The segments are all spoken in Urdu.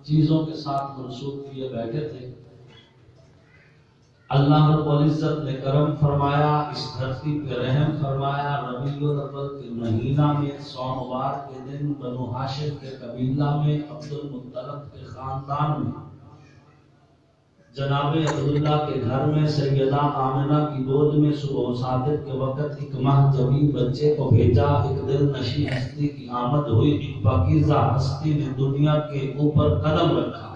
چیزوں کے ساتھ منسوب کیے بیٹھے تھے۔ اللہ رب العزت نے کرم فرمایا، اس دھرتی پہ رحم فرمایا۔ ربیع الاول کے مہینہ میں سوموار کے دن بنو ہاشم کے قبیلہ میں عبد المطلب کے خاندان میں جناب عبداللہ کے گھر میں سیدہ آمنہ کی گود میں صبح صادق کے وقت ایک ماہ جبین بچے کو بھیجا۔ ایک دل نشی ہستی کی آمد ہوئی، ایک پاکیزہ ہستی نے دنیا کے اوپر قدم رکھا۔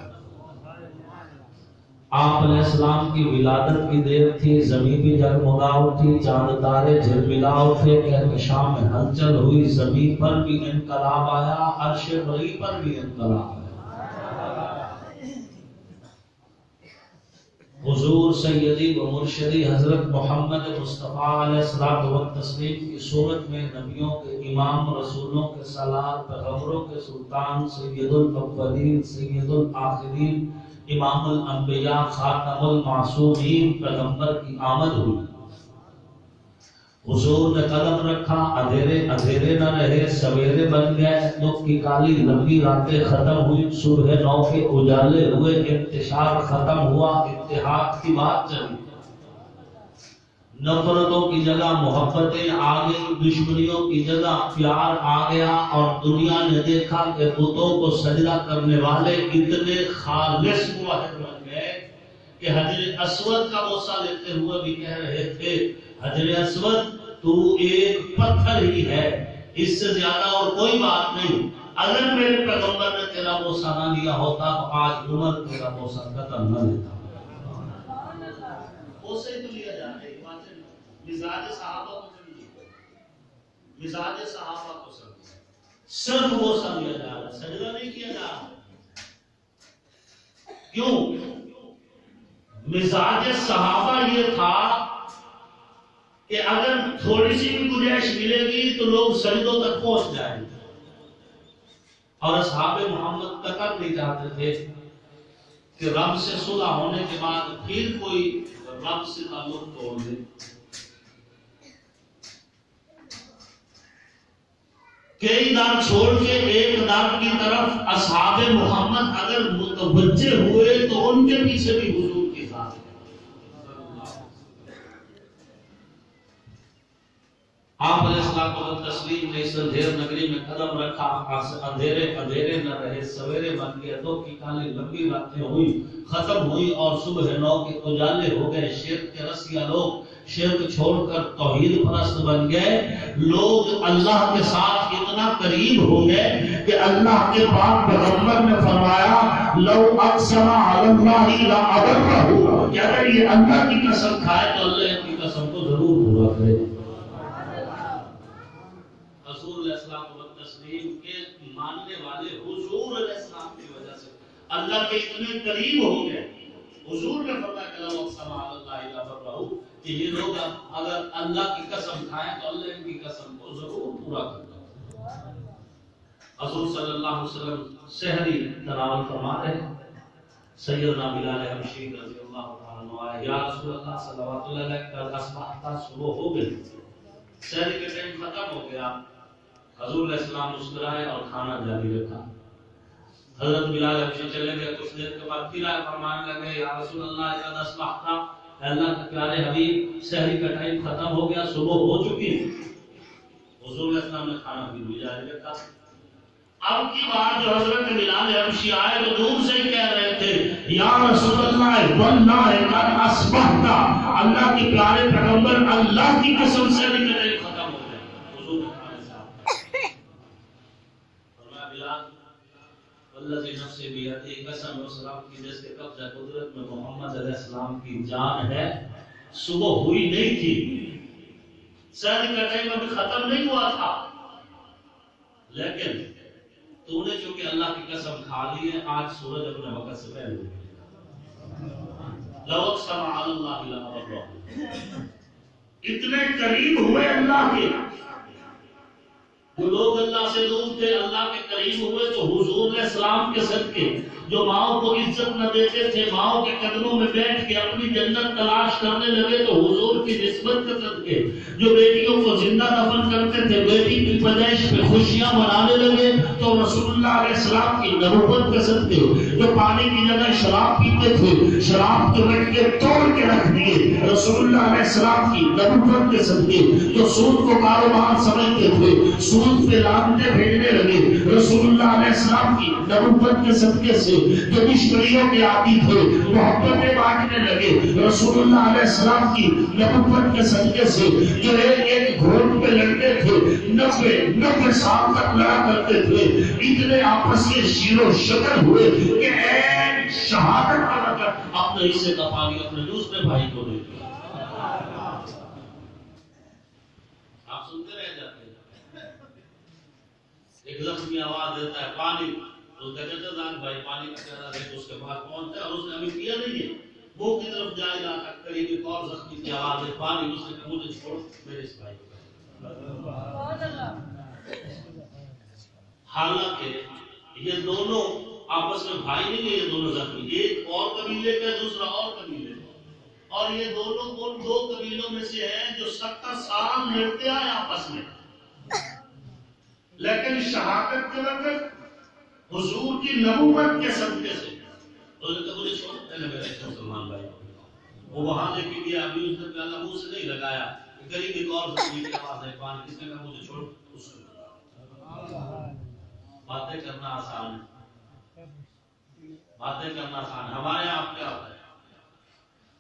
آپ علیہ السلام کی ولادت کی دیر تھی، زمین بھی جگمگا اٹھی، چاند تارے جھلملا اٹھے، کہکشاں میں ہلچل ہوئی، زمین پر بھی انقلاب آیا، عرش بری پر بھی انقلاب آیا۔ حضور سیدی و مرشدی حضرت محمد مصطفیٰ علیہ الصلوۃ والتسلیم کی صورت میں نبیوں کے امام، رسولوں کے سالار، پیغمبروں کے سلطان، سید الاولین سید الآخرین، امام الانبیاء، خاتم المعصومین پیغمبر کی آمد ہوئی۔ حضور نے قدم رکھا، اندھیرے اندھیرے نہ رہے، سویرے بن گئے، دکھ کی کالی لمبی راتیں ختم ہوئی، صبح نو کے اجالے ہوئے، انتشار ختم ہوا، اتحاد کی بات چلی، نفرتوں کی جگہ محبتیں آ گئی، دشمنیوں کی جگہ پیار آ گیا، اور دنیا نے دیکھا کہ بتوں کو سجدہ کرنے والے اتنے خالص موحد بن گئے کہ حجر اسود کا بوسہ لیتے ہوئے بھی کہہ رہے تھے، حجر اسود تو ایک پتھر ہی ہے، اس سے زیادہ اور کوئی بات نہیں، اگر میرے پیغمبر نے تیرا بوسہ نہ لیا ہوتا تو آج عمر تیرا بوسہ قتل نہ لیتا۔ بوسے تو لیا جا رہا ہے، مزاج صحابہ کو سمجھیے، مزاج صحابہ کو سمجھیے، صرف بوسہ لیا جا رہا ہے، سجدہ نہیں کیا جا رہا۔ کیوں؟ مزاج صحابہ یہ تھا کہ اگر تھوڑی سی بھی گنجائش ملے گی تو لوگ سجدوں تک پہنچ جائیں گے، اور اصحاب محمد قطر نہیں چاہتے تھے کہ رب سے صلح ہونے کے بعد پھر کوئی رب سے تعلق توڑ دے۔ کئی در چھوڑ کے ایک در کی طرف اصحاب محمد اگر متوجہ ہوئے تو ان کے پیچھے بھی حضور کی ذات ہے۔ آپ علیہ الصلوۃ والتسلیم نے اس اندھیر نگری میں قدم رکھا، اندھیرے اندھیرے نہ رہے، سویرے بن گئے، دو کی کالی لمبی راتیں ہوئی، ختم ہوئی، اور صبح نو کے اجالے ہو گئے۔ شرک کے رسیا لوگ شرک چھوڑ کر توحید پرست بن گئے، لوگ اللہ کے ساتھ اتنا قریب ہو گئے کہ اللہ کے پاک پیغمبر نے فرمایا لو اقسم علی اللہ لأبرہ، کہ اگر یہ اللہ کی قسم کھائے تو اللہ کی قسم کو ضرور پورا کرے۔ کے ماننے والے حضور علیہ السلام کی وجہ سے اللہ کے اتنے قریب ہو گئے۔ حضور نے فرمایا کہ لو اقسم علی اللہ لأبرہ، کہ یہ لوگ اگر اللہ کی قسم کھائیں تو اللہ ان کی قسم کو ضرور پورا کرے۔ حضور صلی اللہ علیہ وسلم سحری تناول فرما رہے، سیدنا بلال حبشی رضی اللہ تعالیٰ عنہ، یا رسول اللہ صلوات اللہ علیہ، قد اصبحت، صبح ہو گئی، سحری کے ٹائم ختم ہو گیا۔ حضور علیہ السلام مسکرائے اور کھانا جاری رکھا۔ حضرت بلال حبشی چلے گئے، کچھ دیر کے بعد پھر آئے، فرمانے لگے یا رسول اللہ قد اصبحت، اللہ کے پیارے حبیب سحری کا ٹائم ختم ہو گیا، صبح ہو چکی۔ حضور علیہ السلام نے کھانا بھی جاری رکھا۔ اب کی بات جو حضرت بلال حبشی آئے تو دور سے کہہ رہے تھے یا رسول اللہ واللہ قد اصبحت، اللہ کے پیارے پیغمبر اللہ کی قسم سے نکل رہے ختم ہو گئے۔ حضور نے کھانے سے فرمایا بلال والذی نفس بیدی، قسم والسلام کی جس کے قبضہ قدرت میں محمد علیہ السلام کی جان ہے، صبح ہوئی نہیں تھی، سحر کا ٹائم ابھی ختم نہیں ہوا تھا، لیکن تو نے چونکہ اللہ کی قسم کھا لی ہے، آج سورج اپنے وقت سے پہلے ہو گیا۔ لو اقسم علی اللہ لأبرہ، اتنے قریب ہوئے اللہ کے جو لوگ اللہ سے دور تھے اللہ کے قریب ہوئے تو حضور علیہ السلام کے صدقے، جو ماؤں کو عزت نہ دیتے تھے ماؤں کے قدموں میں بیٹھ کے اپنی جنت تلاش کرنے لگے تو حضور کی نسبت کے صدقے، جو بیٹیوں کو زندہ دفن کرتے تھے بیٹی کی پیدائش پہ خوشیاں منانے لگے تو رسول اللہ علیہ السلام کی نبوت کے صدقے، جو پانی کی جگہ شراب پیتے تھے شراب کے مٹکے توڑ کے رکھ دیے رسول اللہ علیہ السلام کی نبوت کے صدقے، جو سود کو کاروبار سمجھتے تھے سود پہ لانتے بھیجنے لگے رسول اللہ علیہ السلام کی نبوت کے صدقے سے، جو مشتریوں کے عادی تھے محبتیں بانٹنے لگے رسول اللہ علیہ السلام کی نبوت کے صدقے سے، جو ایک گھوڑ پہ لڑتے تھے 90 سال تک لڑا کرتے تھے، اتنے آپس کے شیر و شکر ہوئے کہ ایک شہادت کا رکھت اپنے حصے کا پانی اپنے دوسرے بھائی کو دے دیا۔ آپ سنتے رہ جاتے ہیں، ایک زخمی آواز دیتا ہے پانی، تو کہتے ہیں جان بھائی پانی کا کہہ رہا ہے تو اس کے بعد پہنچتا ہے اور اس نے ابھی پیا نہیں ہے، وہ کی طرف جائے گا تک قریب ایک اور زخمی کی آواز ہے پانی، اس نے کہا مجھے چھوڑ میرے اس بھائی کو۔ حالانکہ یہ دونوں آپس میں بھائی نہیں ہیں، یہ دونوں زخمی، ایک اور قبیلے کا دوسرا اور قبیلے کا، اور یہ دونوں ان دو قبیلوں میں سے ہیں جو 70 سال لڑتے آئے آپس میں، لیکن شہادت کے وقت حضور کی نبوت کے صدقے سے مجھے چھوڑتے ہیں میرے مسلمان بھائی، وہ وہاں لے کے گیا، ابھی اس نے پیالہ منہ سے نہیں لگایا، قریب ایک اور زخمی کی آواز ہے پانی، کس نے کہا مجھے چھوڑ، اس نے باتیں کرنا آسان ہے، باتیں کرنا آسان ہے، ہمارے آپ کیا ہوتا ہے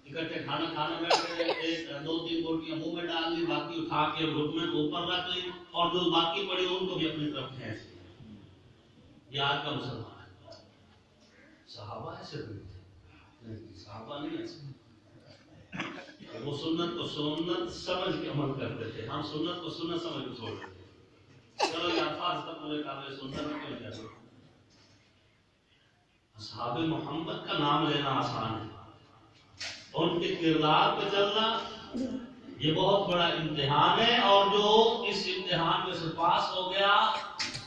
اکٹھے کھانا کھانے بیٹھے ایک 2-3 روٹیاں منہ میں ڈال لی، باقی اٹھا کے گھٹنے کے اوپر رکھ لی اور جو باقی پڑی ان کو بھی اپنی طرف کھینچ لی۔ یہ آج کا مسلمان ہے، صحابہ ایسے نہیں، صحابہ نہیں ایسے، وہ سنت کو سنت سمجھ کے عمل کرتے تھے، ہم سنت کو سنت سمجھ کے چھوڑ دیتے تھے۔ چلو یہ الفاظ تک مجھے کہا سنت کیوں کہتے ہیں؟ اصحاب محمد کا نام لینا آسان ہے، ان کے کردار پہ چلنا یہ بہت بڑا امتحان ہے، اور جو اس امتحان میں سے پاس ہو گیا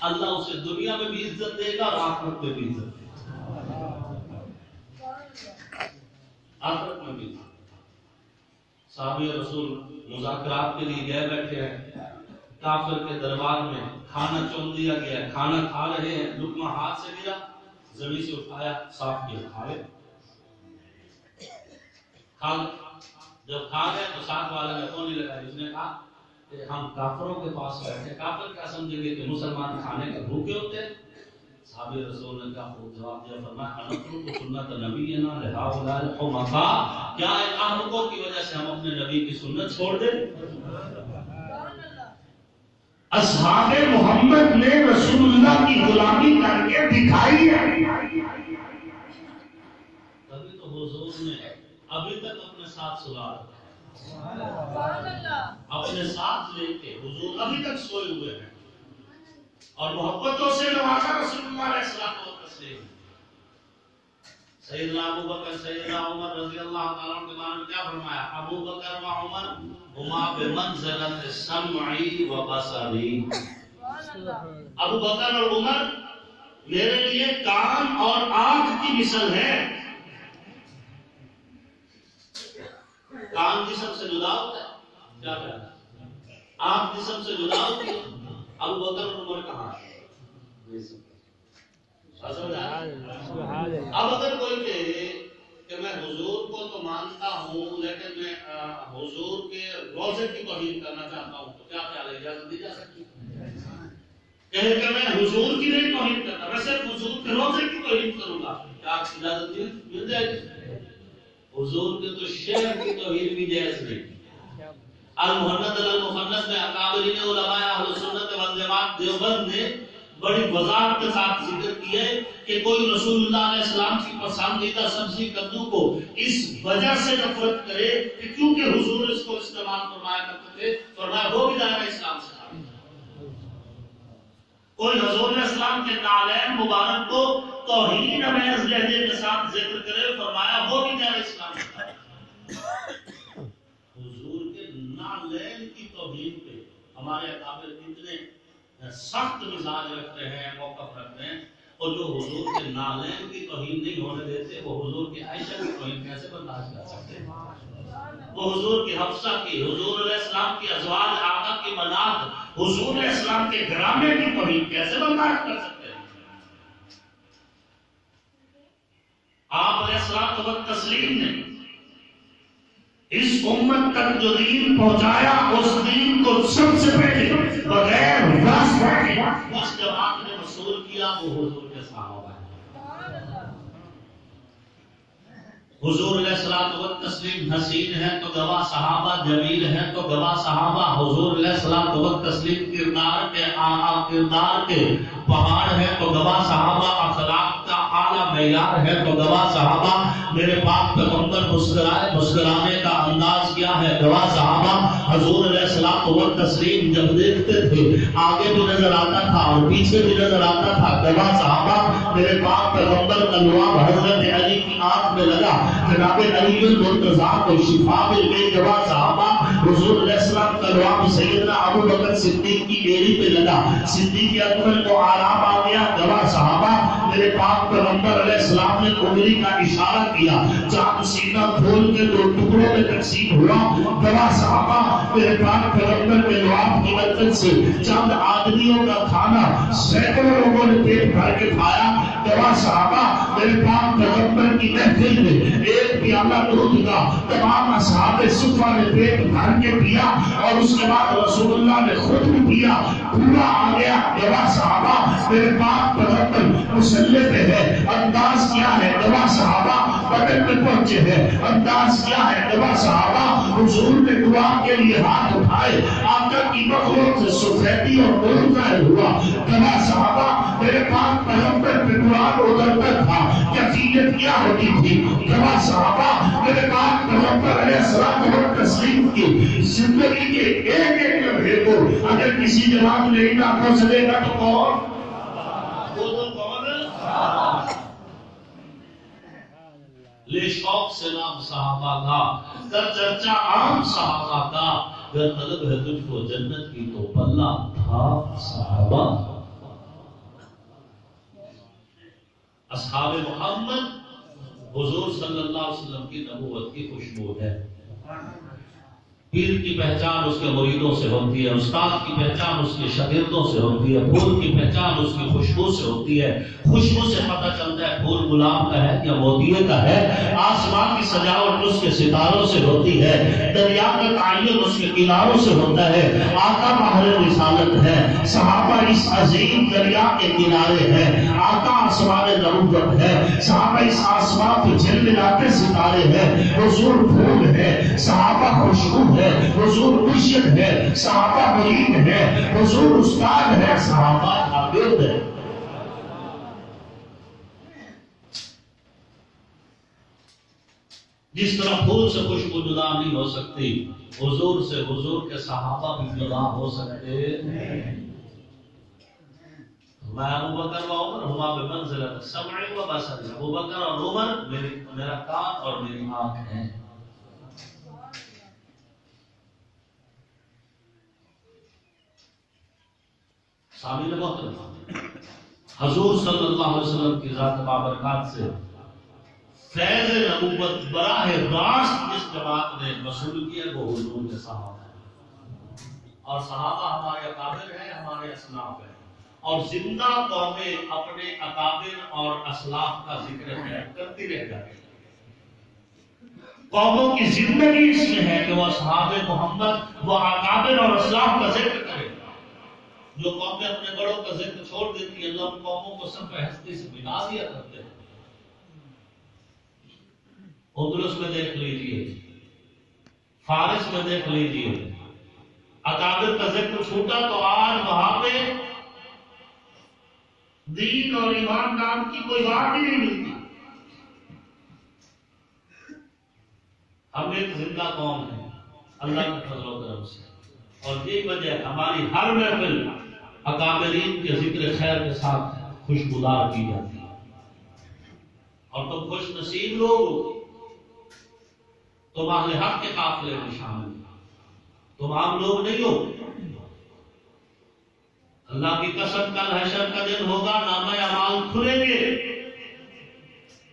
اللہ اسے دنیا میں بھی عزت دے گا اور آخرت میں بھی عزت دے گا، آخرت میں بھی۔ صحابی رسول مذاکرات کے لیے گئے بیٹھے ہیں، کافر کے دربار میں کھانا چون دیا گیا ہے، کھانا کھا رہے ہیں، لقمہ ہاتھ سے گرا، زمین سے اٹھایا صاف کیا کھائے، جب کھا گئے تو ساتھ والے نے فون نہیں لگایا، جس نے کہا کہ ہم کافروں کے پاس بیٹھے، کافر کیا سمجھیں گے کہ مسلمان کھانے کے بھوکے ہوتے ہیں؟ صحابی رسول نے کیا خوب جواب دیا، فرمایا انتم سنت نبینا لہؤلاء الحمقاء، کیا ان احمقوں کی وجہ سے ہم اپنے نبی کی سنت چھوڑ دیں؟ اصحاب محمد نے رسول اللہ کی غلامی کر کے دکھائی ہے، تبھی تو حضور نے ابھی تک اپنے ساتھ سلا اپنے ساتھ لے کے حضور ابھی تک سوئے ہوئے ہیں اور محبتوں سے نوازا رسول اللہ علیہ السلام۔ سیدنا ابو بکر سیدنا عمر رضی اللہ تعالیٰ عنہ کے بارے میں کیا فرمایا؟ ابو بکر و عمر ہما بمنزلۃ سمعی و بصری، ابو بکر اور عمر میرے لیے کان اور آنکھ کی مثل ہے۔ کان جسم سے جدا ہوتا ہے، کیا کہتا ہے؟ آنکھ جسم سے جدا ہوتی ہے، ابو بکر اور عمر کہاں ہے؟ اب اگر کوئی کہے کہ میں حضور کو تو مانتا ہوں لیکن میں حضور کے روزے کی توہین کرنا چاہتا ہوں، تو کیا خیال ہے، اجازت دی جا سکتی ہے؟ کہے کہ میں حضور کی نہیں توہین کرتا، میں صرف حضور کے روزے کی توہین کروں گا، کیا اجازت مل جائے گی؟ حضور کے تو شعر کی توہین بھی جائز نہیں۔ المحنت المحنت میں اکابرین علماء اہل سنت والجماعت دیوبند نے بڑی وضاحت کے ساتھ ذکر کیا ہے کہ کوئی رسول اللہ علیہ السلام کی پسندیدہ سبزی کدو کو اس وجہ سے نفرت کرے کہ کیونکہ حضور اس کو استعمال فرمایا کرتے تھے، فرمایا وہ بھی دائرہ اسلام سے خارج۔ کوئی حضور علیہ السلام کے نالین مبارک کو توہین امیز لہجے کے ساتھ ذکر کرے، فرمایا وہ بھی دائرہ اسلام سے خارج۔ حضور کے نالین کی توہین پہ ہمارے اکابر اتنے سخت مزاج رکھتے ہیں، موقف رکھتے ہیں، اور جو حضور کے نالین کی توہین نہیں ہونے دیتے، وہ حضور کی عائشہ کی توہین کیسے برداشت کر سکتے ہیں؟ وہ حضور کی حفصہ کی، حضور علیہ السلام کی ازواج آقا کی منات، حضور علیہ السلام کے گرانے کی توہین کیسے برداشت کر سکتے ہیں؟ آپ علیہ السلام کو تسلیم نے اس امت تک جو دین پہنچایا، اس دین کو سب سے پہلے بغیر واسطہ کے اس جماعت نے وصول کیا، وہ حضور کے صحابہ ہیں۔ حضور علیہ الصلوۃ والتسلیم حسین ہے تو گواہ صحابہ، جمیل ہے تو گواہ صحابہ۔ حضور علیہ الصلوۃ والتسلیم کردار کے کردار کے پہاڑ ہے تو گواہ صحابہ، اخلاق کا اعلیٰ معیار ہے تو گواہ صحابہ۔ میرے پاک پیغمبر مسکرائے، مسکرانے کا انداز کیا ہے، گواہ صحابہ۔ حضور علیہ الصلوۃ والتسلیم جب دیکھتے تھے آگے بھی نظر آتا تھا اور پیچھے بھی نظر آتا تھا، گواہ صحابہ۔ میرے پاک پیغمبر کا لعاب حضرت علی کی آنکھ میں لگا، جناب علی المرتضیٰ کو شفا مل گئی، گواہ صحابہ۔ حضور علیہ السلام کا لعاب سیدنا ابو بکر صدیق کی ایڑی پہ لگا، صدیق اکبر کو آرام آ گیا، گواہ صحابہ۔ میرے پاک پیغمبر علیہ السلام نے انگلی کا اشارہ کیا، چاند سینہ کھول کے دو ٹکڑوں میں تقسیم ہوا، گواہ صحابہ۔ میرے پاک پیغمبر کے لعاب کی برکت سے چند آدمیوں کا کھانا سینکڑوں لوگوں نے پیٹ بھر کے کھایا، گواہ صحابہ۔ میرے پاک پیغمبر کی محفل میں ایک پیالہ دودھ کا تمام اصحاب صفہ نے پیٹ بھر کے پیا، اور اس کے بعد رسول اللہ نے خود بھی پیا، پورا آ گیا، گواہ صحابہ۔ میرے پاک پیغمبر مسلح پہ ہے، انداز کیا ہے، گواہ صحابہ۔ بدن میں پہنچے ہیں، انداز کیا ہے، گواہ صحابہ۔ حضور نے دعا کے لیے ہاتھ اٹھائے، آقا کی مخلوق سے سفیدی اور نور ظاہر ہوا، گواہ صحابہ۔ میرے پاک پیغمبر پہ قرآن اترتا تھا، کیفیت کیا ہوتی تھی، گواہ صحابہ۔ میرے پاک پیغمبر علیہ السلام و تسلیم کی زندگی کے ایک ایک لمحے کو اگر کسی جواب نے ان آنکھوں سے دیکھا تو کون؟ وہ تو کون؟ لے شوق سے نام صحابہ کا، کر چرچا عام صحابہ کا، اگر طلب ہے تجھ کو جنت کی تو پلہ تھا صحابہ۔ اصحاب محمد حضور صلی اللہ علیہ وسلم کی نبوت کی خوشبو ہے۔ پیر کی پہچان اس کے مریدوں سے ہوتی ہے، استاد کی پہچان اس کے شاگردوں سے ہوتی ہے، پھول کی پہچان اس کی خوشبو سے ہوتی ہے۔ خوشبو سے پتہ چلتا ہے پھول گلاب کا ہے یا موتیے کا ہے۔ آسمان کی سجاوٹ اس کے ستاروں سے ہوتی ہے، دریا کا تعین اس کے کناروں سے ہوتا ہے۔ آقا ماہر رسالت ہے، صحابہ اس عظیم دریا کے کنارے ہیں، آقا آسمان نبوت ہے، صحابہ اس آسمان پہ جھلملاتے ستارے ہیں، حضور پھول ہے، صحابہ خوشبو ہے، حضور مرشد ہے، صحابہ مرید ہے، حضور استاد ہے، صحابہ عابد ہے۔ جس طرح پھول سے خوشبو جدا نہیں ہو سکتی، حضور سے حضور کے صحابہ بھی جدا ہو سکتے ہیں۔ میں ابو بکر و عمر ہما بمنزلۃ السمع و بصر، ابو بکر اور عمر میرا کان اور میری آنکھ ہیں۔ سامعین محترم، حضور صلی اللہ علیہ وسلم کی ذات بابرکات سے فیض نبوت براہ راست جس جماعت نے وصول کیا وہ حضور کے صحابہ ہیں، اور صحابہ ہمارے اکابر ہیں، ہمارے اسلاف ہیں، اور زندہ قومیں اپنے اکابر اور اسلاف کا ذکر کرتی رہ جاتی ہیں۔ قوموں کی زندگی اس میں ہے کہ وہ اصحاب محمد، وہ اکابر اور اسلاف کا ذکر کرے۔ جو قومیں اپنے بڑوں کا ذکر چھوڑ دیتی ہیں، اللہ ان قوموں کو سب ہستی سے مٹا دیا کرتے ہیں۔ اندلس میں دیکھ لیجئے، فارس میں دیکھ لیجئے، اکابر کا ذکر چھوٹا تو آج وہاں پہ دین اور ایمان نام کی کوئی بات ہی نہیں ملتی۔ ہم ایک زندہ قوم ہیں اللہ کے فضل و کرم سے، اور یہی وجہ ہے ہماری ہر محفل اکابرین کے ذکر خیر کے ساتھ خوشگوار کی جاتی ہے۔ اور تم خوش نصیب لوگ، تم اہل حق کے قافلے میں شامل ہو، تم عام لوگ نہیں ہو۔ اللہ کی قسم کل حشر کا دن ہوگا، نامہ اعمال کھلیں گے،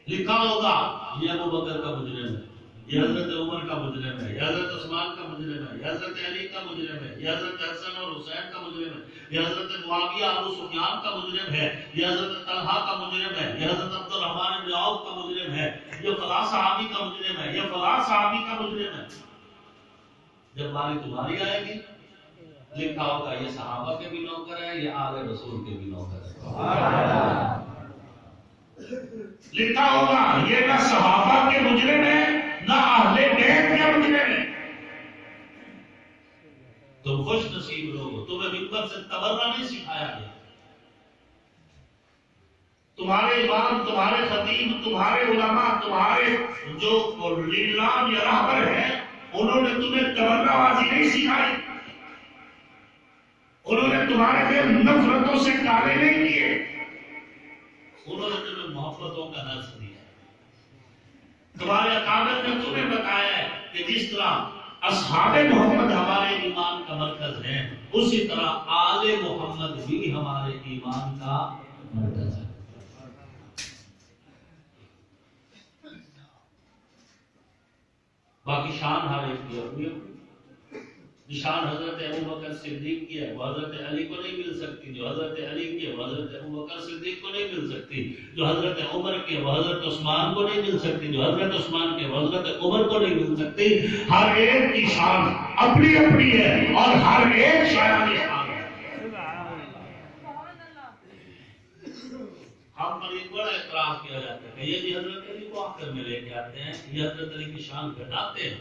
لکھا ہوگا یہ ابو بکر کا مجرم ہے، یہ حضرت عمر کا مجرم ہے، یہ حضرت عثمان کا مجرم ہے، یہ حضرت علی کا مجرم ہے، یہ حضرت حسن اور حسین کا مجرم ہے، یہ حضرت معاویہ ابو سفیان کا مجرم ہے، یہ حضرت طلحہ کا مجرم ہے، یہ حضرت عبد الرحمن بن عوف کا مجرم ہے، یہ فلاں صحابی کا مجرم ہے، یہ فلاں صحابی کا مجرم ہے۔ جب باری تمہاری آئے گی لکھا ہوگا یہ صحابہ کے بھی نوکر ہے، یہ آل رسول کے بھی نوکر ہے، لکھا ہوگا یہ نہ صحابہ کے مجرم ہے نہ اہل بیت کے مجرم ہے۔ تم خوش نصیب لوگ ہو، تمہیں ممبر سے تبرہ نہیں سکھایا گیا، تمہارے امام، تمہارے خطیب، تمہارے علماء، تمہارے جو لیڈران یا راہبر ہیں انہوں نے تمہیں تبرہ بازی نہیں سکھائی، انہوں نے تمہارے دل نفرتوں سے کالے نہیں کیے، انہوں نے تمہیں محبتوں کا درس دیا۔ تمہارے اکابر نے تمہیں بتایا ہے کہ جس طرح اصحاب محمد ہمارے ایمان کا مرکز ہے، اسی طرح آل محمد بھی ہمارے ایمان کا مرکز ہے۔ باقی شان ہر ایک کی اپنی اپنی، شان حضرت ابو بکر صدیق کی ہے وہ حضرت علی کو نہیں مل سکتی، جو حضرت علی کی ہے وہ حضرت ابو بکر صدیق کو نہیں مل سکتی، جو حضرت عمر کی ہے وہ حضرت عثمان کو نہیں مل سکتی، جو حضرت عثمان کی ہے وہ حضرت عمر کو نہیں مل سکتی۔ ہر ایک کی شان اپنی اپنی ہے اور ہر ایک شان کی شان ہے۔ ہم پر ایک بڑا اعتراض کیا جاتا ہے کہ یہ جی حضرت علی کو آخر میں لے کے آتے ہیں، یہ حضرت علی کی شان گھٹاتے ہیں۔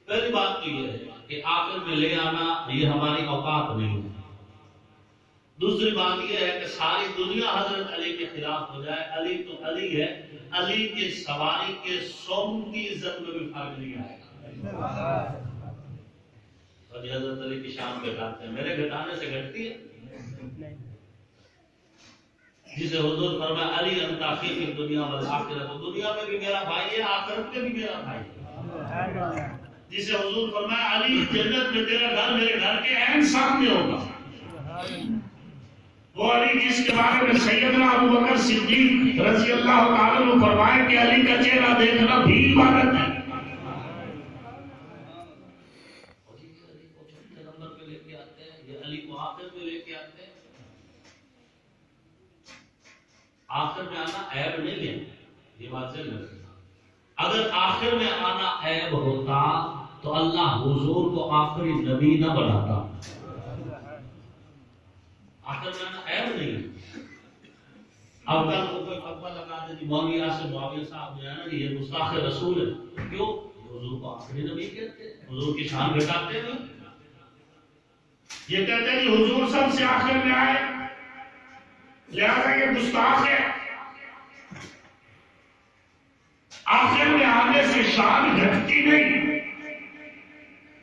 پہلی بات تو یہ ہے کہ آخر میں لے آنا یہ ہماری اوقات نہیں ہے۔ دوسری بات یہ ہے کہ ساری دنیا حضرت علی کے خلاف ہو جائے، علی تو علی ہے، علی کے سواری کے سوم کی عزت میں بھی فرق نہیں آئے گا۔ اور یہ حضرت علی کی شان گھٹاتے ہیں، میرے گھٹانے سے گھٹتی ہے؟ جسے حضور فرمایا علی انت اخی فی الدنیا والآخرہ، تو دنیا میں بھی میرا بھائی ہے، آخرت میں بھی میرا بھائی ہے۔ جسے حضور فرمایا علی جنت میں تیرا گھر میرے گھر کے عین سامنے ہوگا، وہ علی جس کے بارے میں سیدنا ابو بکر صدیق رضی اللہ تعالیٰ عنہ فرمائے کہ علی کا چہرہ دیکھنا بھی عبادت ہے۔ علی کو چھٹے نمبر پہ لے کے آتے ہیں، یہ علی کو آخر میں لے کے آتے ہیں۔ آخر میں آنا عیب نہیں ہے، یہ بات سے نہیں۔ اگر آخر میں آنا عیب ہوتا تو اللہ حضور کو آخری نبی نہ بناتا۔ آخر میں آنا عیب نہیں ہے۔ اب کل کو کوئی فتویٰ لگا دے مولوی عاصم معاویہ صاحب جو ہے نا یہ گستاخ رسول ہے، کیوں؟ حضور کو آخری نبی کہتے ہیں، حضور کی شان گھٹاتے ہیں، یہ کہتے ہیں کہ حضور سب سے آخر میں آئے لہذا یہ گستاخ ہے۔ آخر میں آنے سے شان گھٹتی نہیں،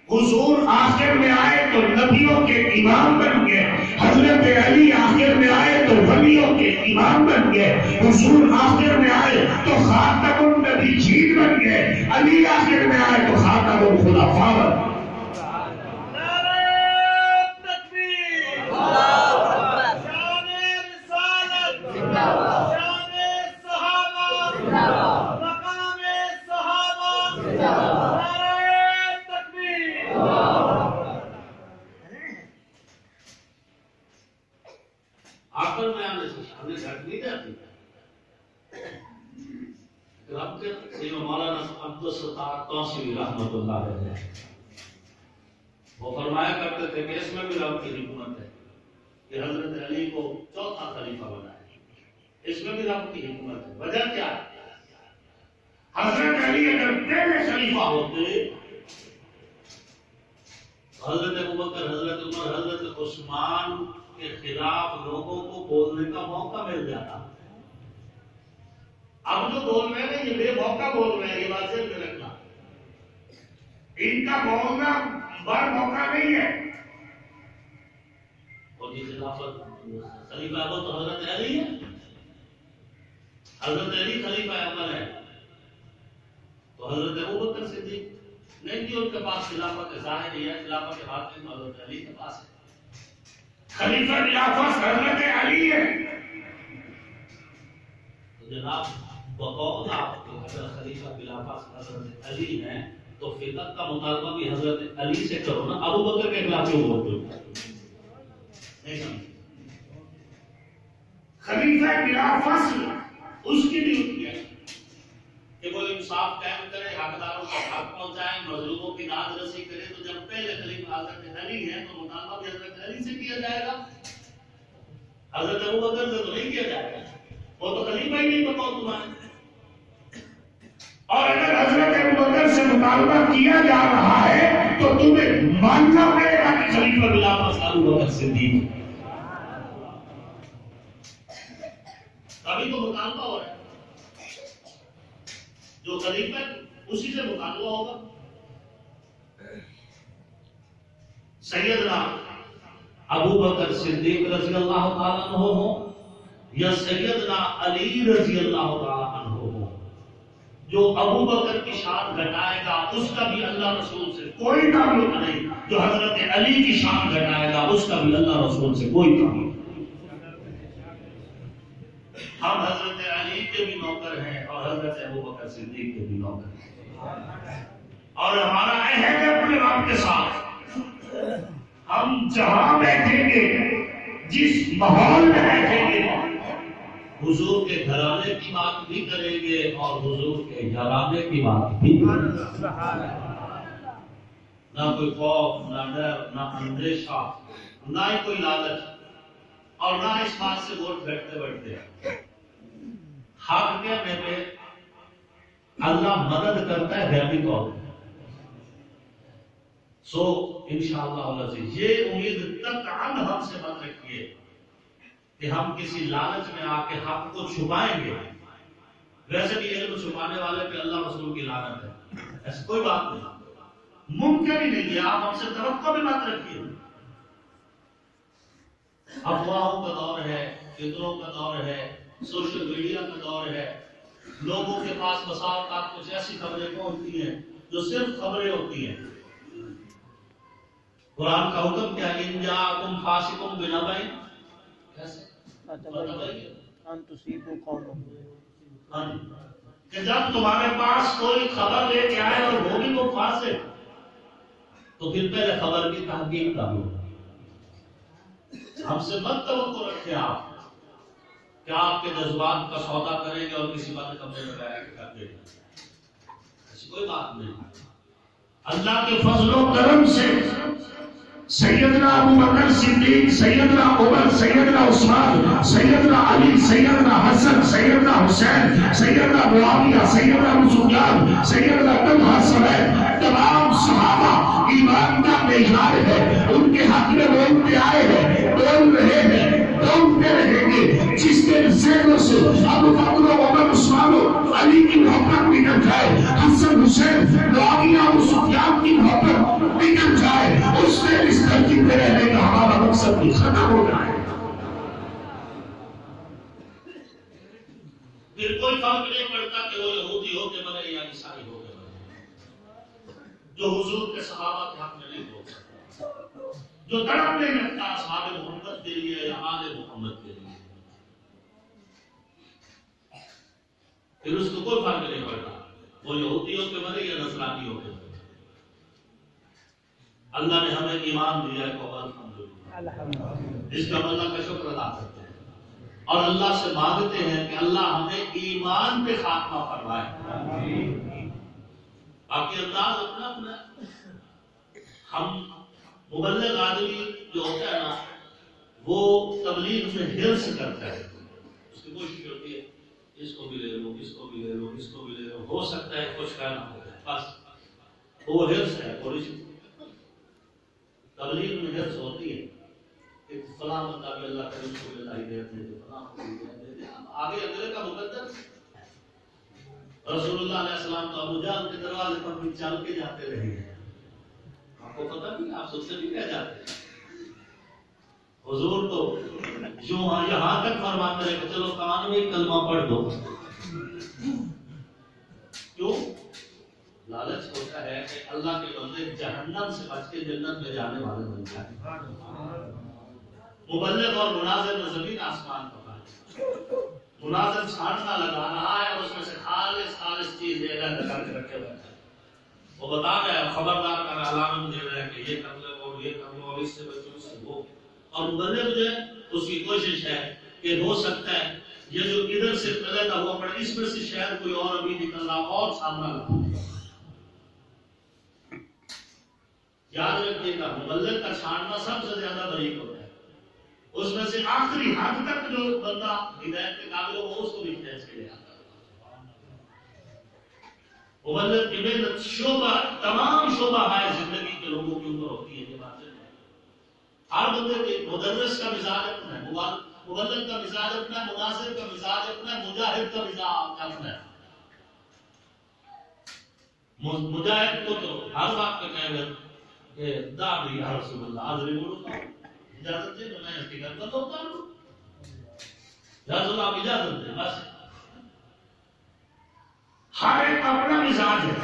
حضور آخر میں آئے تو نبیوں کے امام بن گئے، حضرت علی آخر میں آئے تو ولیوں کے امام بن گئے، حضور آخر میں آئے تو خاتم النبیین بن گئے، علی آخر میں آئے تو خاتم الخلفاء بن گئے۔ آخر میں آنے سے شانیں گھٹ نہیں جاتی۔ رب کے سیدنا مولانا عبدالستار توسیوی رحمۃ اللہ علیہ وہ فرمایا کرتے تھے کہ اس میں بھی رب کی حکمت ہے کہ حضرت علی کو چوتھا خلیفہ بنایا، اس میں بھی رب کی حکمت ہے۔ وجہ کیا ہے؟ حضرت علی اگر پہلے خلیفہ ہوتے حضرت ابوبکر، حضرت عمر، حضرت عثمان کے خلاف لوگوں کو بولنے کا موقع مل جاتا۔ اب جو بول رہے ہیں یہ بے موقع بول رہے ہیں، یہ بات ذہن میں رکھنا، ان کا بولنا بڑا موقع نہیں ہے۔ اور یہ خلافت خلیفہ وہ تو حضرت علی ہے، حضرت علی خلیفہ اول ہے، تو حضرت ابوبکر صدیق نہیں کہ ان کے پاس خلافت ظاہر ہے، خلافت باطن حضرت علی کے پاس ہے۔ خلیفہ خلافت حضرت علی ہے. تو جناب بقول آپ کے اگر خلیفہ خلافت حضرت علی ہیں تو فطرت کا مطالبہ بھی حضرت علی سے کرو نا. ابو بکر کے خلاف کیوں بولتے ہو؟ نہیں سمجھ. خلیفہ خلافت اس کی ڈیوٹی ہے کہ وہ انصاف قائم کرے، حقداروں کو حق پہنچائے، مظلوموں کی ناز رسی کرے. تو جب پہلے خلیفہ حضرت علی ہے تو مطالبہ بھی حضرت علی سے کیا جائے گا، حضرت ابو بکر سے تو نہیں کیا جائے گا. وہ تو خلیفہ ہی نہیں بتاؤ تمہارے. اور اگر حضرت ابو بکر سے مطالبہ کیا جا رہا ہے تو تمہیں ماننا پڑے گا کہ خلیفہ خلافت ابو بکر صدیق. ابھی تو مطالبہ ہو رہا ہے، جو خلیفہ اسی سے مطالبہ ہوگا. سیدنا ابو بکر صدیق رضی اللہ تعالیٰ عنہ ہو یا سیدنا علی رضی اللہ تعالیٰ عنہ ہو، جو ابو بکر کی شان گھٹائے گا اس کا بھی اللہ رسول سے کوئی تعلق نہیں، جو حضرت علی کی شان گھٹائے گا اس کا بھی اللہ رسول سے کوئی تعلق نہیں. ہم حضرت علی کے بھی نوکر ہیں اور حضرت ابو بکر صدیق کے بھی نوکر ہیں، اور ہمارا عہد ہے اپنے رب کے ساتھ. ہم جہاں بیٹھیں گے، جس ماحول میں بیٹھیں گے، حضور کے گھرانے کی بات بھی کریں گے اور حضور کے گھرانے کی بات بھی کریں گے. نہ کوئی خوف، نہ ڈر، نہ اندیشہ، نہ ہی کوئی لالچ، اور نہ اس بات سے ووٹ بیٹھتے بیٹھتے. حق کہنے پہ اللہ مدد کرتا ہے غیبی طور پہ. سو انشاءاللہ العزیز یہ امید قطعاً ہم سے مت رکھیے کہ ہم کسی لالچ میں آ کے حق کو چھپائیں گے. ویسے بھی علم چھپانے والے پہ اللہ رسول کی لعنت ہے، ایسی کوئی بات نہیں، ممکن ہی نہیں ہے. آپ ہم سے توقع بھی مت رکھیے. افواہوں کا دور ہے، فتنوں کا دور ہے، سوشل میڈیا کا دور ہے. لوگوں کے پاس بسا اوقات کچھ ایسی خبریں پہنچتی ہیں جو صرف خبریں ہوتی ہیں. قرآن کا حکم کیا ہے؟ ان جاءکم فاسق بنبأ ان تصیبوا قوما، کہ جب تمہارے پاس کوئی خبر لے کے آئے اور وہ بھی وہ فاسق، تو پھر پہلے خبر کی تحقیق کر لو. ہم سے مت توقع رکھے آپ کہ آپ کے جذبات کا سودا کریں گے اور کسی بات کمرے میں بیٹھ کے کر دیں گے. ایسی کوئی بات نہیں. اللہ کے فضل و کرم سے سیدنا ابو بکر صدیق، سیدنا عمر، سیدنا عثمان، سیدنا علی، سیدنا حسن، سیدنا حسین، سیدنا معاویہ، سیدنا ابو سفیان، سیدنا طلحہ سمیت تمام صحابہ ایمان کا معیار ہے. ان کے حق میں بولتے آئے ہیں، بول رہے ہیں، بولتے رہیں گے. جس کے ذہنوں سے ابو بکر، عمر، عثمان و علی کی محبت نکل جائے، حسن، حسین، معاویہ، ابو سفیان کی محبت نکل جائے، اس نے اس دھرتی پہ رہنے کا ہمارا مقصد بھی ختم ہو جائے. پھر کوئی فرق نہیں پڑتا کہ وہ یہودی ہو کے بنے یا عیسائی ہو کے بنے، جو حضور کے صحابہ کے حق میں نہیں بول سکتا، جو تڑپ نہیں رکھتا اصحاب محمد کے لیے یا آل محمد کے لیے، پھر اس کو کوئی فرق نہیں پڑتا وہ یہودی ہو کے بنے یا نصرانی ہو کے بنے. اللہ نے ہمیں ایمان دیا ہے تو الحمدللہ، اس کا اللہ کا شکر ادا کرتے ہیں اور اللہ سے مانگتے ہیں کہ اللہ ہمیں ایمان پہ خاتمہ فرمائے. باقی انداز اپنا اپنا. ہم مبلغ آدمی جو ہوتا ہے نا وہ تبلیغ میں حرص کرتا ہے، اس کی کوشش ہوتی ہے اس کو بھی لے لو، اس کو بھی لے لو، اس کو بھی لے لو، ہو سکتا ہے کچھ کہنا ہو جائے، بس وہ حرص ہے. تھوڑی سی تبلیغ میں حرص ہوتی ہے کہ فلاں بتا بھی اللہ کرے اس کو بھی اللہ ہدایت دے دے، فلاں کو بھی ہدایت دے دے. آگے اگلے کا مقدر. رسول اللہ علیہ السلام تو ابو جہل کے دروازے پر بھی چل کے جاتے رہے ہیں، آپ کو پتہ نہیں، آپ سب سے بھی کہہ جاتے ہیں. حضور تو جو یہاں تک فرماتے رہے کہ چلو کان میں کلمہ پڑھ دو. کیوں؟ لالچ ہوتا ہے کہ اللہ کے بندے جہنم سے بچ کے جنت میں جانے والے بن جائیں. مبلغ اور مناظر میں زمین آسمان کا فرق ہے۔ مناظر چھانٹنا لگا رہا ہے اور اس میں سے خالص چیز لگا کے رکھے ہوئے ہیں، وہ بتا رہے ہیں، خبردار کا علامت دے رہے ہیں کہ یہ کر لو اور یہ کر لو اور اس سے بچو اس سے وہ، اور مبلغ جو ہے اس کی کوشش ہے کہ ہو سکتا ہے یہ جو ادھر سے پہلے تھا وہ اپنے اس میں سے شاید کوئی اور ابھی نکل رہا اور سامنا لگا۔ یاد رکھیے گا مبلغ کا چھاننا سب سے زیادہ باریک ہوتا ہے، اس میں سے آخری حد تک جو بندہ ہدایت کے قابل ہو اس کو بھی ہدایت کے لیے آتا ہے۔ مبلغ کی محنت شعبہ تمام شعبہ ہے زندگی کے لوگوں کے اوپر ہوتی ہے، یہ بات ہے۔ ہر بندے کے مدرس کا مزاج اپنا ہے، مبلغ کا مزاج اپنا ہے، مناظر کا مزاج اپنا ہے، مجاہد کا مزاج اپنا ہے۔ مجاہد کو تو ہر بات پہ کہے گا کہ داعی یا رسول اللہ حاضر بولو اجازت دے تو میں اس کی گھر کا ہوتا ہوں، یا رسول اللہ اجازت دے بس۔ ہر ایک اپنا مزاج ہے۔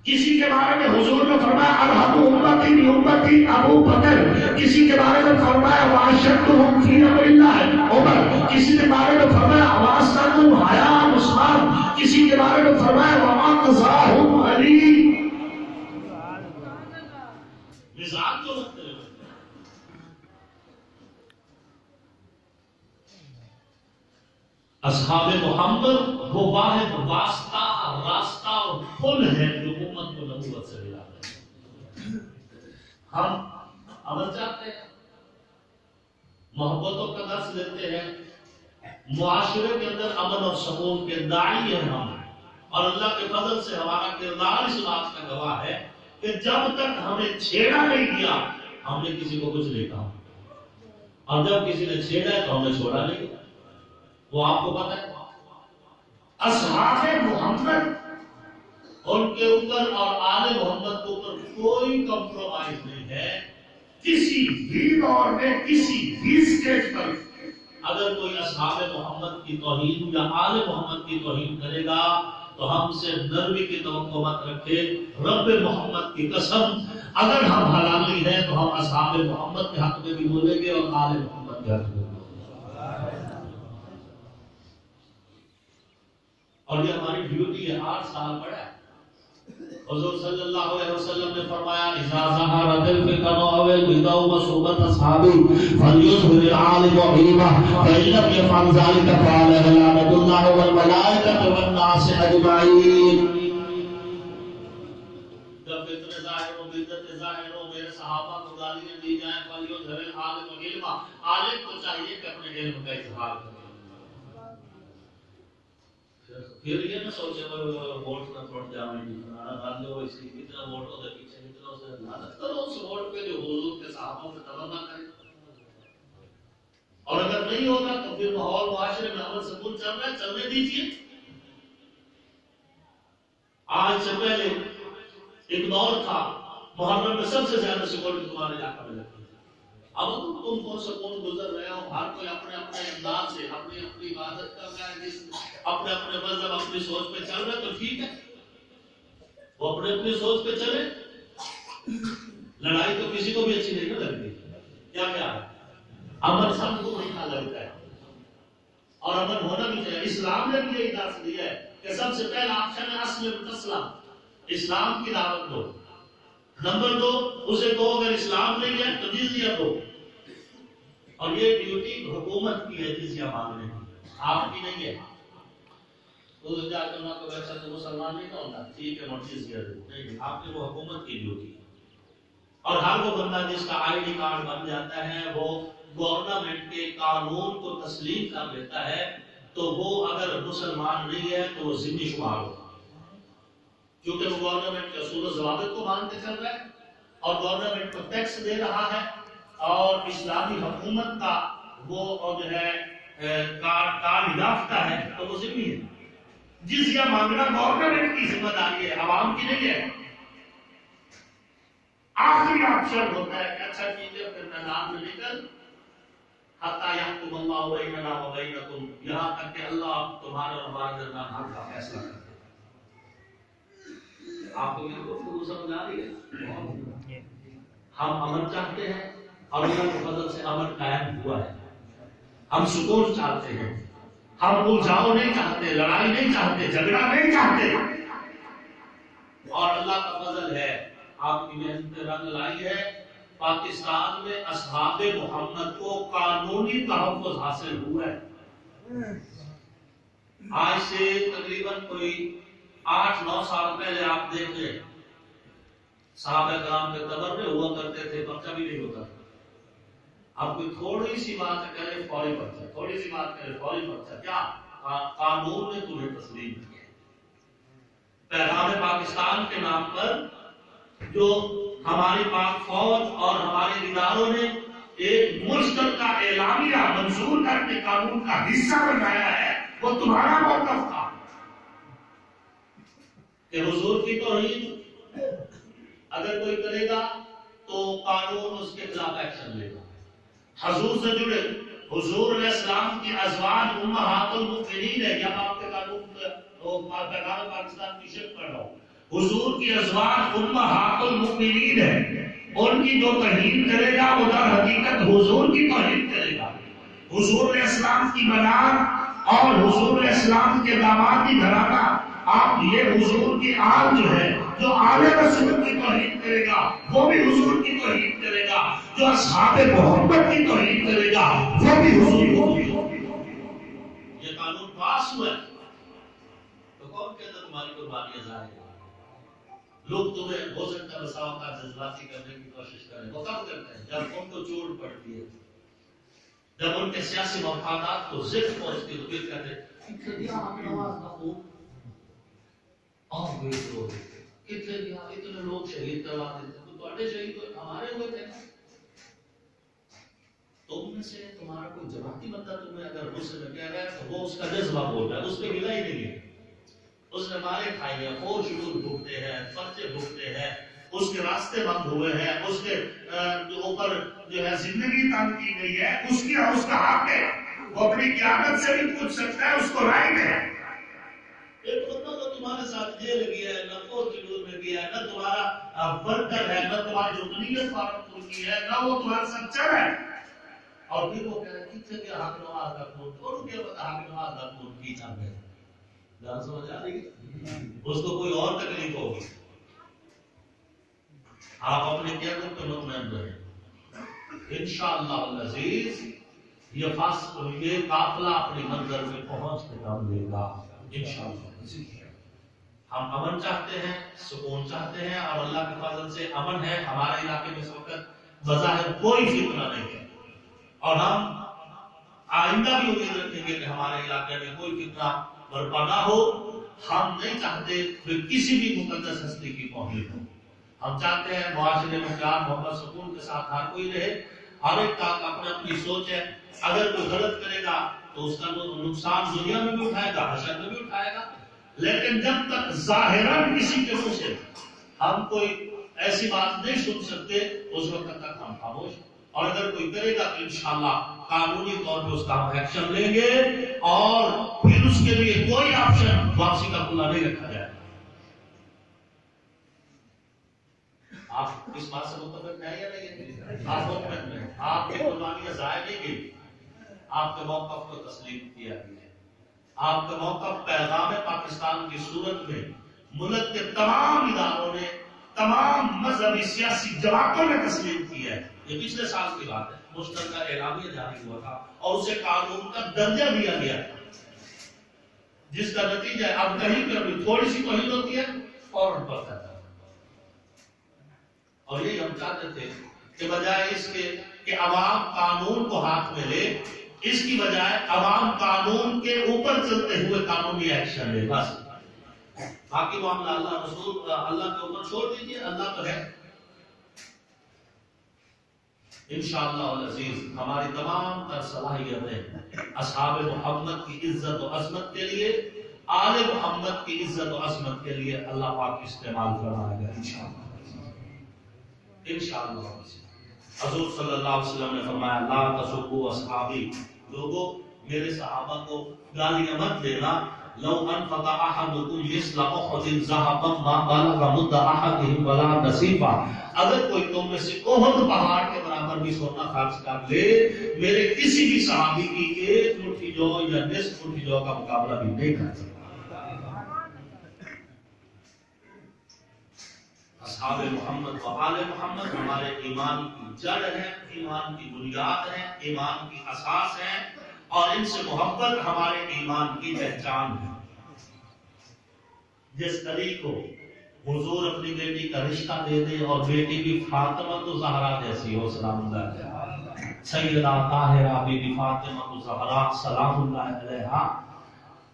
کسی کے بارے میں حضور نے فرمایا الحق امتی بامتی ابو بکر، کسی کے بارے میں فرمایا واشدہم فی امر اللہ عمر، کسی کے بارے میں فرمایا واسطہم حیا عثمان، کسی کے بارے میں فرمایا وما قضاہم علی۔ مزاج تو مختلف ہے۔ اصحاب محمد وہ واحد واسطہ راستہ اور پل ہے جو امت کو نبوت سے ملاتا ہے۔ ہم عمل چاہتے ہیں، محبتوں کا درس لیتے ہیں، معاشرے کے اندر امن اور سکون کے داعی ہیں ہم، اور اللہ کے فضل سے ہمارا کردار اس بات کا گواہ ہے کہ جب تک ہمیں چھیڑا نہیں گیا ہم نے کسی کو کچھ نہیں کہا، اور جب کسی نے چھیڑا ہے تو ہم نے چھوڑا نہیں، وہ آپ کو پتہ ہے۔ اصحاب محمد ان کے اوپر اور آل محمد کے اوپر کوئی کمپرومائز نہیں ہے۔ کسی بھی دور میں کسی بھی سٹیج پر اگر کوئی اصحاب محمد کی توہین یا آل محمد کی توہین کرے گا تو ہم سے نرمی کی توقع مت رکھے، رب محمد کی قسم اگر ہم حلالی ہیں تو ہم اصحاب محمد کے حق میں بھی بولیں گے اور آل محمد کے حق میں بھی۔ اور یہ ہماری ڈیوٹی ہے، 8 سال پڑا ہے۔ حضور صلی اللہ علیہ وسلم نے فرمایا اذا ظهر الفتن او البدع وصحبت اصحابي فليظهر العالم غيبه فان لم يفعل ذلك فعليه لعنة الله والملائكة والناس اجمعين۔ جب فتنے ظاہر ہو، بدعت ظاہر ہو، میرے صحابہ کو گالیاں دی جائیں، فليظهر العالم غيبه، عالم کو چاہیے کہ اپنے علم کا اظہار کرے۔ پھر یہ نہ سوچے ووٹ نہ چھوڑ جاؤں گی، مان لو اس کی کتنا ووٹ ہو پیچھے کتنا اسے لعنت کرو اس ووٹ پہ جو حضور کے صحابوں پہ تبرہ کرے، اور اگر نہیں ہوگا تو پھر ماحول معاشرے میں امن سکون چل رہا ہے، چلنے دیجیے۔ آج سے پہلے ایک دور تھا محرم میں سب سے زیادہ سیکورٹی تمہارے علاقہ میں لگتی ہے، اب تم کون سکون گزر رہے ہو، ہر کوئی اپنے اپنے انداز سے اپنی اپنی عبادت کر رہا ہے، اپنے اپنے مذہب اپنی سوچ پہ چل رہا ہے، تو ٹھیک ہے، وہ اپنے اپنی سوچ پہ چلے۔ لڑائی تو کسی کو بھی اچھی نہیں لگتی، کیا کیا امن سب کو اچھا لگتا ہے اور امن ہونا بھی چاہیے۔ اسلام نے بھی یہی درس دیا ہے کہ سب سے پہلا آپشن ہے اسلم تسلم، اسلام کی دعوت دو۔ نمبر 2 اسے کہو اگر اسلام نہیں ہے تو جزیہ دو، اور یہ ڈیوٹی حکومت کی ہے جزیہ مانگنے کی، آپ کی نہیں ہے۔ تو جا کر نہ تو ویسا تو مسلمان نہیں ہوتا، ٹھیک ہے جزیہ دو، نہیں، آپ کی وہ حکومت کی ڈیوٹی ہے۔ اور ہر وہ بندہ جس کا آئی ڈی کارڈ بن جاتا ہے وہ گورنمنٹ کے قانون کو تسلیم کر لیتا ہے، تو وہ اگر مسلمان نہیں ہے تو وہ ذمہ شمار ہوگا، کیونکہ وہ گورنمنٹ کے اصول و ضوابط کو مان کے چل رہا ہے اور گورنمنٹ کو ٹیکس دے رہا ہے، اور اسلامی حکومت کا وہ جو ہے کارڈ یافتہ ہے، تو وہ ذمہ ہے۔ جزیہ مانگنا گورنمنٹ کی ذمہ داری ہے، عوام کی نہیں ہے۔ آخری آپشن ہوتا ہے کہ اچھا ٹھیک ہے، پھر میدان میں نکل حتی یحکم اللہ بیننا و بینکم، یہاں تک کہ اللہ تمہارے اور ہمارے درمیان حق کا فیصلہ کرے۔ آپ کو یہ گفتگو سمجھ آ رہی ہے؟ ہم امن چاہتے ہیں، اور اللہ کے فضل سے امن قائم ہوا ہے. ہم سکون چاہتے ہیں, ہم الجھاؤ نہیں چاہتے, لڑائی نہیں چاہتے, جھگڑا نہیں چاہتے. اور اللہ کا فضل ہے, آپ کی محنت رنگ لائی ہے. پاکستان میں اصحاب محمد کو قانونی تحفظ حاصل ہوا ہے. آج سے تقریباً کوئی 8-9 سال پہلے آپ دیکھ لیں, صحابہ کرام کے تبرع ہوا کرتے تھے, پرچہ بھی نہیں ہوتا تھا. اب کوئی تھوڑی سی بات کرے فوری پرچہ, تھوڑی سی بات کرے فوری پرچہ. کیا قانون نے تمہیں تسلیم کیا؟ پیغام پاکستان کے نام پر جو ہماری پاک فوج اور ہمارے اداروں نے ایک مشترکہ اعلامیہ منظور کر کے قانون کا حصہ بنایا ہے, وہ تمہارا موقف تھا کہ حضور کی توہین اگر کوئی کرے گا تو قانون اس کے خلاف ایکشن لے گا. حضور سے جڑے حضور علیہ السلام کی ازواج امہات المؤمنین ہے, یا آپ کے قانون پیغام پاکستان کی شرک کر رہا ہوں. حضور کی ازواج امہات المؤمنین ہے, ان کی جو توہین کرے گا وہ در حقیقت حضور کی توہین کرے گا. حضور علیہ السلام کی بنات اور حضور علیہ السلام کے دامادی گھرانہ, آپ یہ حضور کی آل جو ہے, جو آل رسول کی توہین کرے گا وہ بھی حضور کی توہین کرے گا, جو اصحاب محمد کی توہین کرے گا وہ بھی حضور کی توہین. یہ قانون پاس ہوا ہے تو کون کہتا ہے تمہاری قربانیاں ضائع ہیں؟ لوگ تمہیں ہو سکتا ہے بساؤ کا جذباتی کرنے کی کوشش کریں. وہ کب کرتے ہیں؟ جب ان کو چوٹ پڑتی ہے, جب ان کے سیاسی مفادات کو ضد پہنچتی ہے تو پھر کہتے ہیں کتنے دیا ہم نماز نہ ہو اور گئے لوگ کتنے دیا اتنے لوگ شہید کروا دیتے ہیں, تو تھوڑے شہید ہوئے ہمارے ہوئے تھے. تم میں سے تمہارا کوئی جماعتی بندہ تمہیں اگر غصے میں کہہ رہا ہے تو وہ اس کا جذبہ بول رہا ہے, اس پہ گلا ہی نہیں ہے. اس نے مارے کھائی ہیں, فوج شکور بھوکتے ہیں, پرچے بھوکتے ہیں, اس کے راستے بند ہوئے ہیں, اس کے اوپر جو ہے زندگی تنگ کی گئی ہے, اس کا حق ہے, وہ اپنی قیادت سے بھی پوچھ سکتا ہے, اس کو رائٹ ہے. ایک بندہ تو تمہارے ساتھ جیل گیا ہے, نہ فوج شکور میں گیا ہے, نہ تمہارا ورکر ہے, نہ تمہاری جو کنیت فارم کی ہے, نہ وہ تمہارا سچر ہے, اور پھر وہ کہہ رہے ہیں کتنے کے حق نماز کا خون, اور ان کے حق نماز کا خون کی چاہ گئے. جان سمجھ آ رہی ہے؟ اس کو کوئی اور تکلیف ہوگی. آپ اپنے قیادت پہ مطمئن رہیں, انشاءاللہ العزیز یہ قافلہ اپنی منزل میں پہنچ کے کام دے گا انشاءاللہ. ہم امن چاہتے ہیں, سکون چاہتے ہیں, اور اللہ کے فضل سے امن ہے. ہمارے علاقے میں اس وقت بظاہر کوئی فتنہ نہیں ہے, اور ہم آئندہ بھی امید رکھیں گے کہ ہمارے علاقے میں کوئی فتنہ برپا نہ ہو. ہم نہیں چاہتے کہ کسی بھی مقدس ہستی کی توہین ہو. ہم چاہتے ہیں معاشرے میں پیار محبت سکون کے ساتھ ہر کوئی رہے. ہر ایک کا اپنی سوچ ہے. اگر کوئی غلط کرے گا تو اس کا نقصان دنیا میں بھی اٹھائے گا, حشر میں بھی اٹھائے گا, لیکن جب تک ظاہراً کسی کے منہ سے ہم کوئی ایسی بات نہیں سن سکتے اس وقت تک ہم خاموش. اور اگر کوئی کرے گا تو انشاءاللہ قانونی طور پہ اس کا ہم ایکشن لیں گے, اور پھر اس کے لیے کوئی آپشن واپسی کا کھلا نہیں رکھا جائے. آپ اس بات سے متفق ہیں یا نہیں؟ آپ مطمئن ہیں؟ آپ کی قربانیاں ضائع نہیں گئی, آپ کے موقف کو تسلیم کیا گیا ہے. آپ کا موقف پیغام پاکستان کی صورت میں ملک کے تمام اداروں نے, تمام مذہبی سیاسی جماعتوں نے تسلیم کیا ہے. یہ پچھلے سال کی بات ہے, مشترکہ اعلامیہ جاری ہوا تھا اور اسے قانون کا درجہ دیا گیا تھا, جس کا نتیجہ اب کہیں پہ بھی تھوڑی سی توہین ہوتی ہے فوراً پڑتا ہے. اور یہی ہم چاہتے تھے کہ بجائے اس کے کہ عوام قانون کو ہاتھ میں لے, اس کی بجائے عوام قانون کے اوپر چلتے ہوئے قانونی ایکشن لے. بس باقی معاملہ اللہ رسول اللہ کے اوپر چھوڑ دیجیے, اللہ تو ہے. انشاءاللہ العزیز ہماری تمام تر صلاحیتیں اصحاب محمد کی عزت و عظمت کے لیے, آل محمد کی عزت و عظمت کے لیے اللہ پاک استعمال فرمائے گا انشاءاللہ. انشاءاللہ حضور صلی اللہ علیہ وسلم نے فرمایا لا تسبوا اصحابی, لوگوں میرے صحابہ کو گالیاں مت دینا. لو انفق احدکم مثل احد ذهبا ما بلغ مد احدهم ولا نصیفا, اگر کوئی تم میں سے احد پہاڑ کے برابر یہاں پر بھی سونا خرچ کر لے، میرے کسی بھی صحابی کی ایک مٹھی جو یا نصف مٹھی جو کا مقابلہ بھی نہیں کر سکتا۔ اصحاب محمد و آل محمد ہمارے ایمان کی جڑ ہے، ایمان کی بنیاد ہے، ایمان کی اساس ہے، اور ان سے محبت ہمارے ایمان کی پہچان ہے۔ جس طریق کو حضور اپنی بیٹی کا رشتہ دے دے اور بیٹی بھی فاطمہ تو زہرا جیسی ہو سلام اللہ علیہ، سیدہ طاہرہ بی بی فاطمہ تو زہرا سلام اللہ علیہا،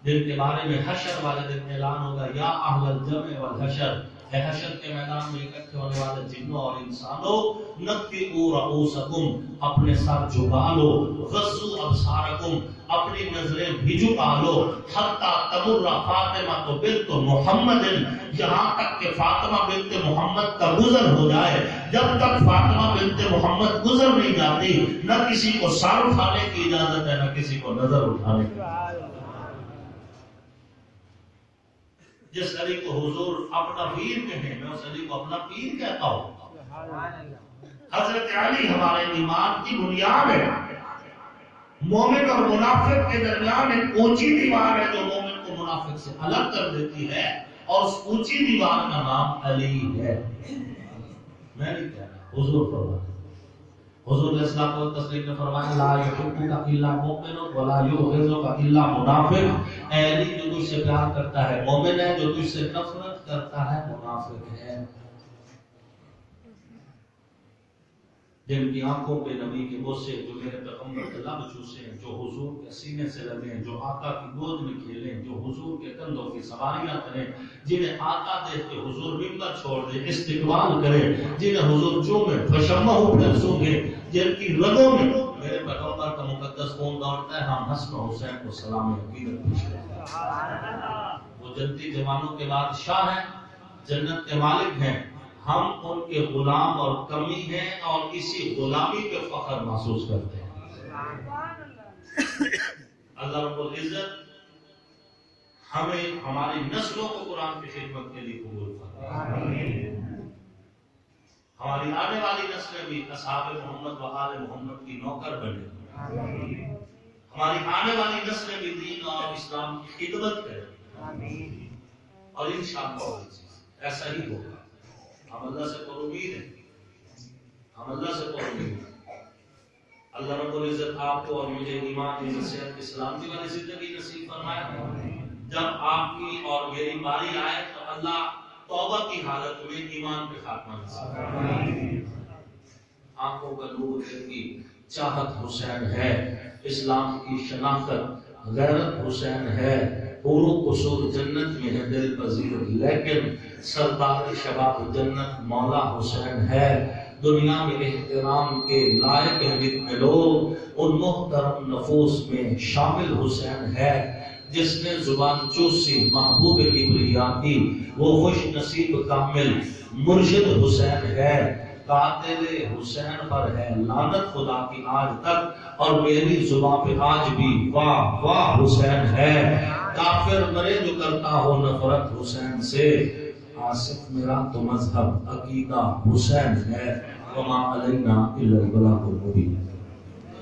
جن کے بارے میں حشر والے دن اعلان ہوگا یا اہل الجمع والحشر، اے حشر کے میدان میں اکٹھے ہونے والے جنوں اور انسانوں، نقبوا رؤوسکم، اپنے سر جھکا لو، غضوا ابصارکم، اپنی نظریں بھی جھکا لو، حتی تمر فاطمہ بنت محمد، یہاں تک کہ فاطمہ بنت محمد کا گزر ہو جائے۔ جب تک فاطمہ بنت محمد گزر نہیں جاتی، نہ کسی کو سر اٹھانے کی اجازت ہے، نہ کسی کو نظر اٹھانے کی۔ جس علی کو حضور اپنا پیر کہیں، میں اس علی کو اپنا پیر کہتا ہوں۔ حضرت علی ہمارے ایمان کی بنیاد ہے۔ مومن اور منافق کے درمیان ایک اونچی دیوار ہے جو مومن کو منافق سے الگ کر دیتی ہے، اور اس اونچی دیوار کا نام علی ہے۔ میں نہیں کہہ رہا، حضور فرماتے ہیں۔ حضور علیہ السلام کو تسلیم نے فرمایا لا یحبک الا مؤمن ولا یبغضک الا منافق، اے علی جو تجھ سے پیار کرتا ہے مومن ہے، جو تجھ سے نفرت کرتا ہے منافق ہے۔ جن کی آنکھوں پہ نبی کے بوسے، جو میرے پیغمبر کے لب چوسے، جو حضور کے سینے سے لگیں، جو آقا کی گود میں کھیلیں، جو حضور کے کندھوں کی سواریاں کریں، جنہیں آقا دیکھ کے حضور ممبر چھوڑ دے استقبال کرے، جنہیں حضور چومے فشمہ پھر سونگے، جن کی رگوں میں میرے پیغمبر کا مقدس خون دوڑتا ہے، ہم حسن حسین کو سلام عقیدت پیش کرتے ہیں۔ وہ جنتی جوانوں کے بادشاہ ہیں، جنت کے مالک ہیں، ہم ان کے غلام اور کمی ہیں، اور اسی غلامی پہ فخر محسوس کرتے ہیں۔ اللہ رب العزت ہمیں ہماری نسلوں کو قرآن کی خدمت کے لیے قبول فرمائے، ہماری آنے والی نسلیں بھی اصحاب محمد و آل محمد کی نوکر بنے، ہماری آنے والی نسلیں بھی دین اور اسلام کی خدمت کریں، اور انشاءاللہ ایسا ہی ہوگا۔ ہم اللہ سے پر امید ہیں، ہم اللہ سے پر امید ہیں۔ اللہ رب العزت آپ کو اور مجھے ایمان کی نصیحت اسلام کی والی زندگی نصیب فرمائے۔ جب آپ کی اور میری باری آئے تو اللہ توبہ کی حالت میں ایمان پہ خاتمہ نصیب فرمائے۔ آنکھوں کا نور کی چاہت حسین ہے، اسلام کی شناخت غیرت حسین ہے، پورو قصور جنت میں ہے دل پذیر، لیکن سردار شباب جنت مولا حسین ہے۔ دنیا میں احترام کے لائق ہیں جتنے لوگ، ان محترم نفوس میں شامل حسین ہے۔ جس نے زبان چوسی محبوب کبریا کی، وہ خوش نصیب کامل مرشد حسین ہے۔ قاتل حسین پر ہے لعنت خدا کی آج تک، اور میری زبان پہ آج بھی واہ واہ حسین ہے۔ کافر مرے جو کرتا ہو نفرت حسین سے، آصف میرا تو مذہب عقیدہ حسین ہے۔ وما علینا الا البلاغ المبین۔